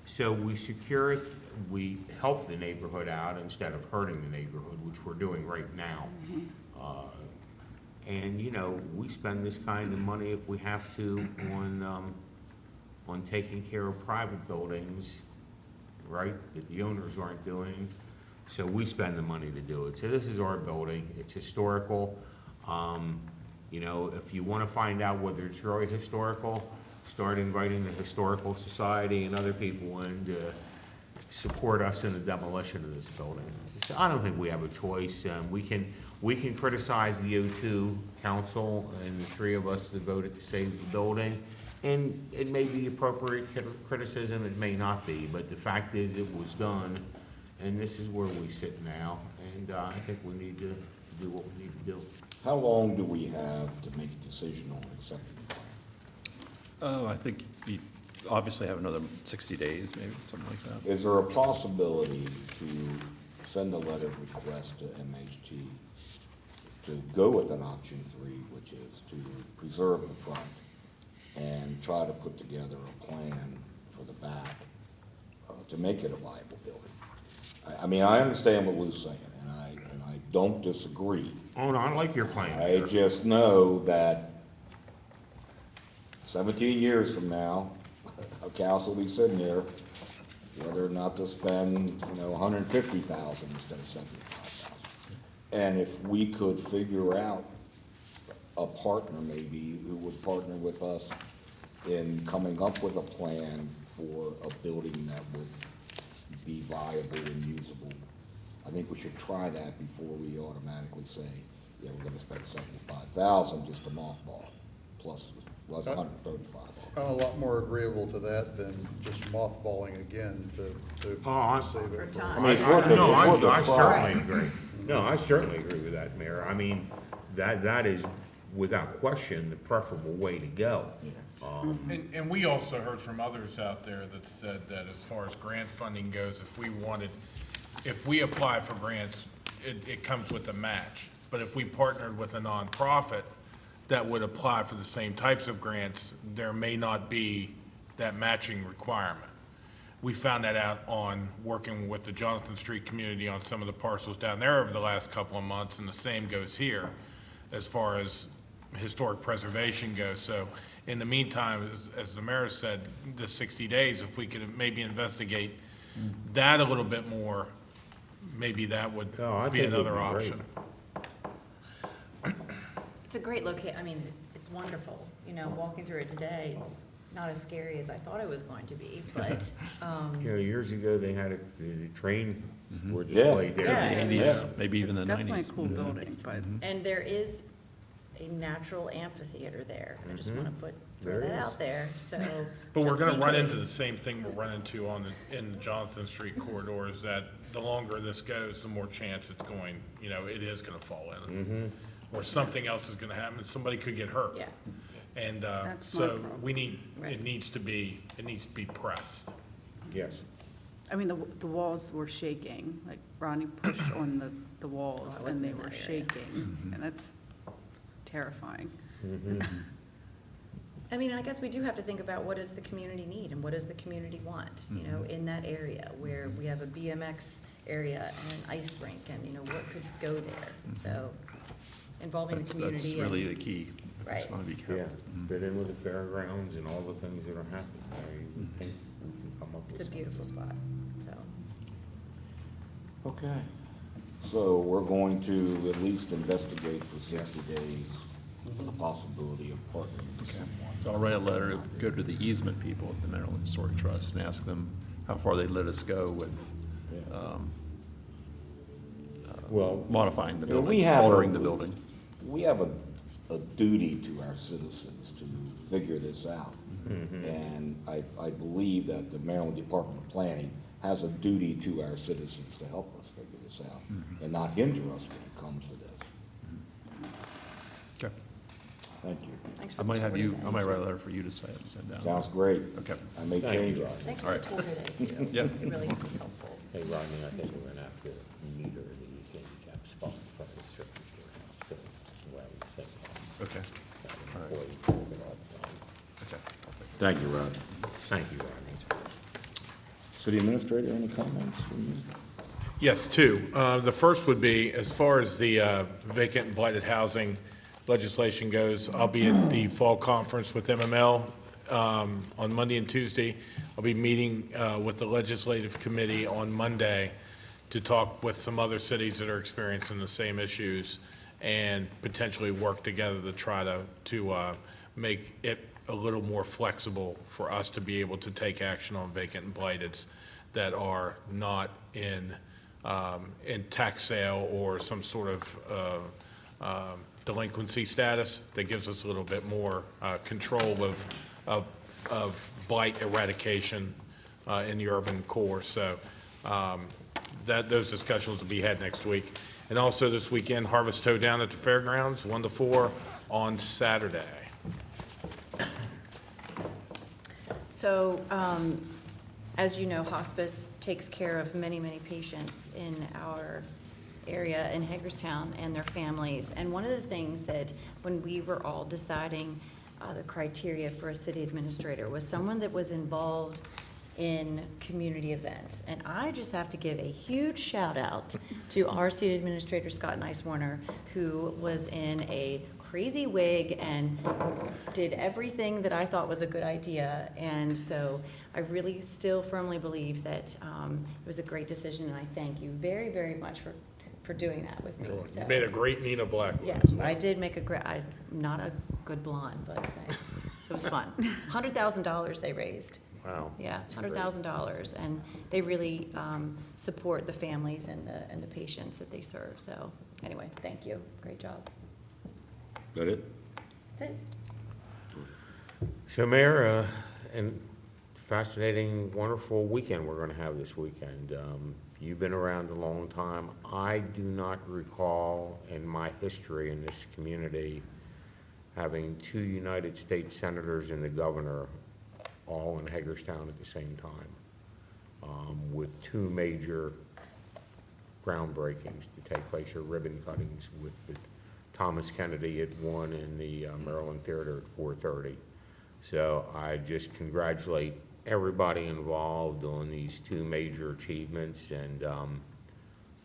So we secure it, we help the neighborhood out instead of hurting the neighborhood, which we're doing right now. And, you know, we spend this kind of money if we have to on taking care of private buildings, right, that the owners aren't doing. So we spend the money to do it. So this is our building. It's historical. You know, if you want to find out whether it's really historical, start inviting the Historical Society and other people in to support us in the demolition of this building. So I don't think we have a choice. We can criticize the O2 council and the three of us that voted to save the building. And it may be appropriate criticism, it may not be, but the fact is it was done, and this is where we sit now. And I think we need to do what we need to do. How long do we have to make a decision on accepting the plan? Oh, I think you obviously have another 60 days, maybe, something like that. Is there a possibility to send a letter of request to MHT to go with an option 3, which is to preserve the front and try to put together a plan for the back to make it a viable building? I mean, I understand what Lou's saying, and I don't disagree. Oh, no, I like your plan. I just know that 17 years from now, a council will be sitting there, whether or not to spend, $150,000 instead of $75,000. And if we could figure out a partner maybe who would partner with us in coming up with a plan for a building that would be viable and usable, I think we should try that before we automatically say, they were gonna spend 75,000 just to mothball, plus, was 135. I'm a lot more agreeable to that than just mothballing again to save For it. time. I mean, it's worth it, No, it's worth I a try. certainly agree. No, I certainly agree with that, Mayor. I mean, that is without question the preferable way to go. And we also heard from others out there that said that as far as grant funding goes, if we apply for grants, it comes with a match. But if we partnered with a nonprofit that would apply for the same types of grants, there may not be that matching requirement. We found that out on working with the Jonathan Street community on some of the parcels down there over the last couple of months, and the same goes here as far as historic preservation goes. So in the meantime, as the mayor said, the 60 days, if we could maybe investigate that a little bit more, maybe that would I be think it would another be great. option. It's a great I mean, it's wonderful, you know, walking through it today, it's not as scary as I thought it was going to be, but, You know, years ago, they had the train were Yeah. displayed there. Yeah. In the 80s, maybe even It's the 90s. definitely a cool building, but and there is a natural amphitheater there. I just want to throw There that is. out there, so. But we're just gonna in run into case. the same thing we'll run into in the Jonathan Street corridor, is that the longer this goes, the more chance it's going, you know, it is gonna fall in. Or something else is gonna happen, somebody could get hurt. Yeah. And, That's my so problem. we need, Right. it needs to be pressed. Yes. I mean, the walls were shaking, like Ronnie pushed on the walls I and wasn't they in were that area. shaking, and that's terrifying. I mean, I guess we do have to think about what does the community need and what does the community want, you know, in that area where we have a BMX area and an ice rink and, you know, what could go there? So involving the That's community. really and- the key. It's Right. going to be Yeah, kept. fit in with the fairgrounds and all the things that are happening. I think we can come up with It's a something. beautiful spot, so. Okay. So we're going to at least investigate for 60 days the possibility of partnering with someone. So I'll write a letter, go to the easement people at the Maryland Historic Trust and ask them how far they'd let us go with Well, modifying the You know, building, altering the building. We have a duty to our citizens to figure this out. And I believe that the Maryland Department of Planning has a duty to our citizens to help us figure this out and not hinder us when it comes to this. Okay. Thank you. Thanks for I the might have tour you, today. I might write a letter for you to send down. Sounds great. Okay. I may Thank change you, it. Thanks All for right. the tour today, too. Yep. It really was helpful. hey, Rodney, I think we're gonna have to meter the handicap spot from the circuit here. So, well, we said, Okay. All right. before we move it all the time. Okay. I'll take Thank you, Rod. Thank you, Rodney. City Administrator, any comments from you? Yes, two. The first would be, as far as the vacant and blighted housing legislation goes, I'll be at the fall conference with MML on Monday and Tuesday. I'll be meeting with the legislative committee on Monday to talk with some other cities that are experiencing the same issues and potentially work together to try to make it a little more flexible for us to be able to take action on vacant and blighteds that are not in tax sale or some sort of delinquency status. That gives us a little bit more control of blight eradication in the urban core. So those discussions will be had next week. And also this weekend, Harvest Toe Down at the fairgrounds, 1 to 4 on Saturday. So, as you know, hospice takes care of many, many patients in our area in Hagerstown and their families. And one of the things that, when we were all deciding the criteria for a city administrator, was someone that was involved in community events. And I just have to give a huge shout out to our city administrator, Scott Nicewarner, who was in a crazy wig and did everything that I thought was a good idea. And so I really still firmly believe that it was a great decision, and I thank you very, very much for doing that with me. You So- made a great Nina Blackwood. Yeah, I did make a great, I'm not a good blonde, but thanks. It was fun. $100,000 they raised. Wow. Yeah, That's great. $100,000, and they really support the families and the patients that they serve. So anyway, thank you. Great job. That it? That's it. So Mayor, and fascinating, wonderful weekend we're going to have this weekend. You've been around a long time. I do not recall in my history in this community having 2 United States senators and the governor all in Hagerstown at the same time, with 2 major groundbreakings to take place, or ribbon cuttings, with the Thomas Kennedy at 1 and the Maryland Theater at 4:30. So I just congratulate everybody involved on these 2 major achievements, and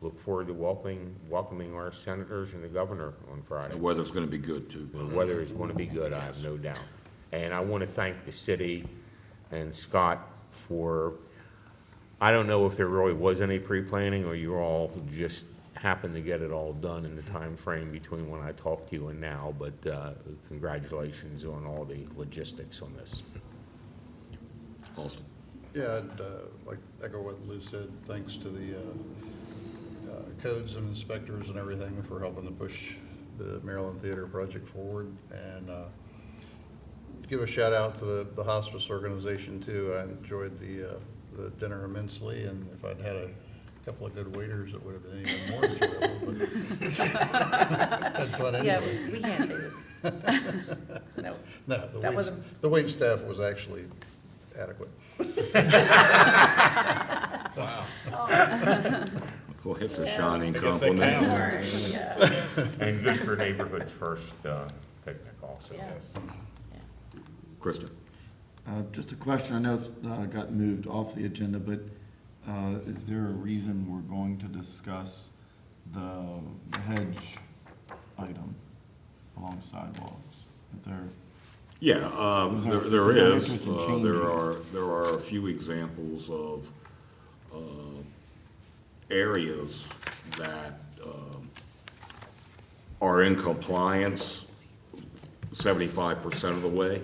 look forward to welcoming our senators and the governor on Friday. The weather's going to be good, too. The weather is going to be good, I have no doubt. And I want to thank the city and Scott for, I don't know if there really was any pre-planning, or you all just happened to get it all done in the time frame between when I talked to you and now, but congratulations on all the logistics on this. Austin? Yeah, I'd like to echo what Lou said. Thanks to the codes and inspectors and everything for helping to push the Maryland Theater project forward. And give a shout out to the hospice organization too. I enjoyed the dinner immensely, and if I'd had a couple of good waiters, it would have been even more enjoyable. But had fun anyway. Yeah, we can't say that. No. No, That wasn't. the wait staff was actually adequate. Wow. Well, it's a shining I guess that compliment. counts. Yeah. And good for Neighborhood's first picnic also. Yeah. Yes. Krista? Just a question, I know it's got moved off the agenda, but is there a reason we're going to discuss the hedge item along sidewalks? Is there? Yeah, Was there there is. interest in changing? There are a few examples of areas that are in compliance 75% of the way,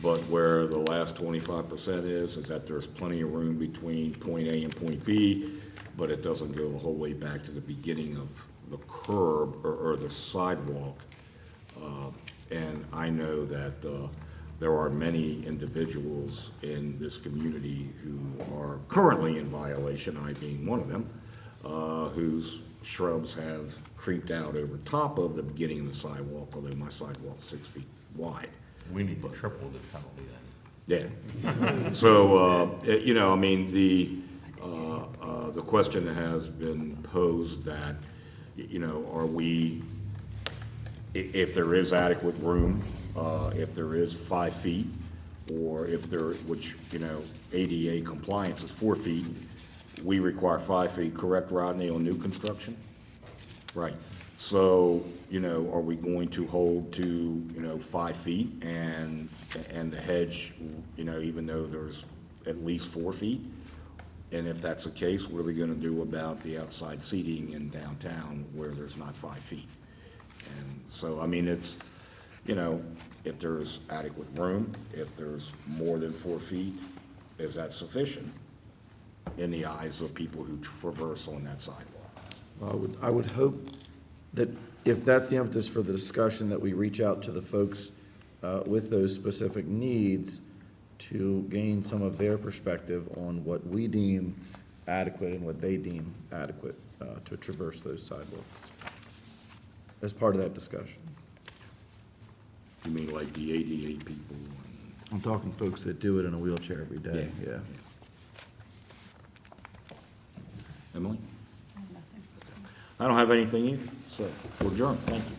but where the last 25% is that there's plenty of room between point A and point B, but it doesn't go the whole way back to the beginning of the curb or the sidewalk. And I know that there are many individuals in this community who are currently in violation, I being one of them, whose shrubs have creeped out over top of the beginning of the sidewalk, although my sidewalk's 6 feet wide. We need to triple the penalty then. Yeah. So, you know, I mean, the question has been posed that, you know, are we, if there is adequate room, if there is 5 feet, or if there, which, you know, ADA compliance is 4 feet, we require 5 feet, correct, Rodney, on new construction? Right. So, you know, are we going to hold to, you know, 5 feet and the hedge, you know, even though there's at least 4 feet? And if that's the case, what are we gonna do about the outside seating in downtown where there's not 5 feet? And so, I mean, it's, you know, if there's adequate room, if there's more than 4 feet, is that sufficient in the eyes of people who traverse on that sidewalk? I would hope that if that's the impetus for the discussion, that we reach out to the folks with those specific needs to gain some of their perspective on what we deem adequate and what they deem adequate to traverse those sidewalks as part of that discussion. You mean like the ADA people? I'm talking folks that do it in a wheelchair every day, yeah. Emily? I don't have anything either, so we're adjourned. Thank you.